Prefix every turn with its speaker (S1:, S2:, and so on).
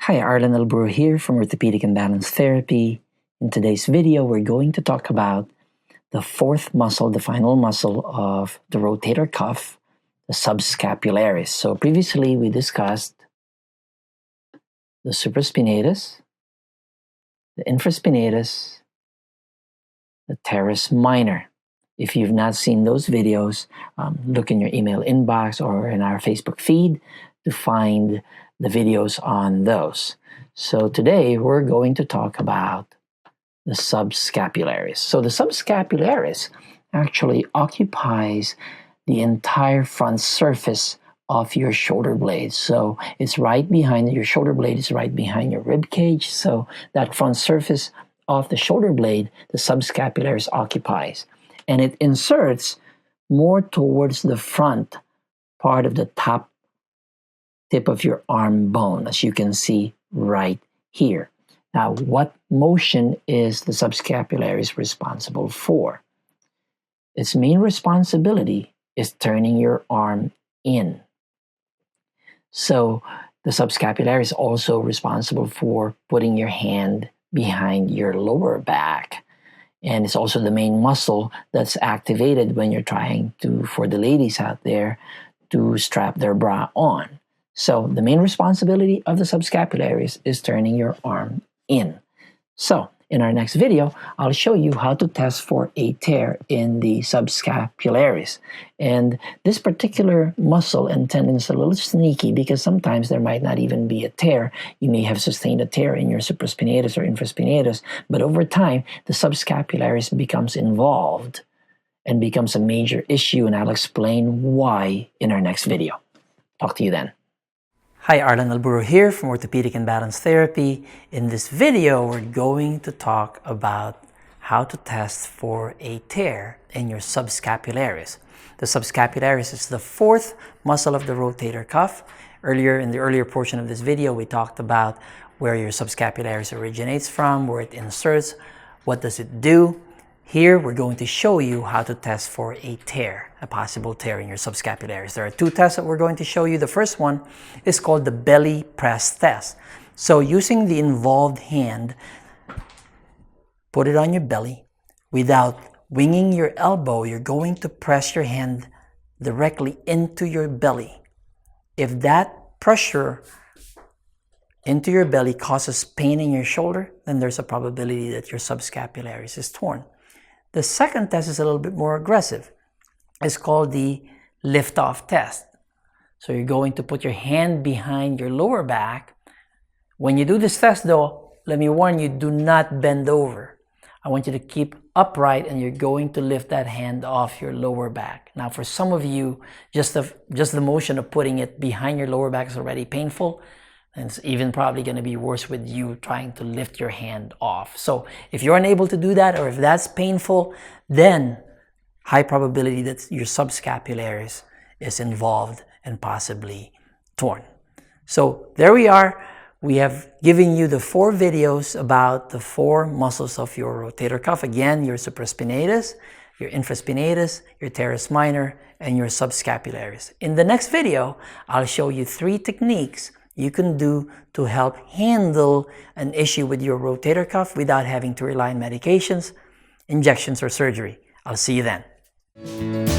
S1: Hi, Arlan Alburo here from Orthopedic and Balance Therapy. In today's video, we're going to talk about the fourth muscle, the final muscle of the rotator cuff, the subscapularis. So previously, we discussed the supraspinatus, the infraspinatus, the teres minor. If you've not seen those videos, look in your email inbox or in our Facebook feed to find the videos on those. So today we're going to talk about the subscapularis. So the subscapularis actually occupies the entire front surface of your shoulder blade. So it's right behind your shoulder blade, is right behind your rib cage. So that front surface of the shoulder blade, the subscapularis occupies. And it inserts more towards the front part of the top tip of your arm bone, as you can see right here. Now, what motion is the subscapularis responsible for? Its main responsibility is turning your arm in. So the subscapularis is also responsible for putting your hand behind your lower back. And it's also the main muscle that's activated when you're trying to, for the ladies out there, to strap their bra on. So the main responsibility of the subscapularis is turning your arm in. So in our next video, I'll show you how to test for a tear in the subscapularis. And this particular muscle and tendon is a little sneaky because sometimes there might not even be a tear. You may have sustained a tear in your supraspinatus or infraspinatus, but over time, the subscapularis becomes involved and becomes a major issue, and I'll explain why in our next video. Talk to you then. Hi, Arlan Alburo here from Orthopedic and Balance Therapy. In this video, we're going to talk about how to test for a tear in your subscapularis. The subscapularis is the fourth muscle of the rotator cuff. Earlier, in the earlier portion of this video, we talked about where your subscapularis originates from, where it inserts, what does it do. Here, we're going to show you how to test for a tear, a possible tear in your subscapularis. There are two tests that we're going to show you. The first one is called the belly press test. So using the involved hand, put it on your belly. Without winging your elbow, you're going to press your hand directly into your belly. If that pressure into your belly causes pain in your shoulder, then there's a probability that your subscapularis is torn. The second test is a little bit more aggressive. It's called the Liftoff Test. So you're going to put your hand behind your lower back. When you do this test though, let me warn you, do not bend over. I want you to keep upright and you're going to lift that hand off your lower back. Now for some of you, just the motion of putting it behind your lower back is already painful. And it's even probably going to be worse with you trying to lift your hand off. So if you're unable to do that, or if that's painful, then high probability that your subscapularis is involved and possibly torn. So there we are. We have given you the 4 videos about the 4 muscles of your rotator cuff. Again, your supraspinatus, your infraspinatus, your teres minor, and your subscapularis. In the next video, I'll show you 3 techniques you can do to help handle an issue with your rotator cuff without having to rely on medications, injections, or surgery. I'll see you then.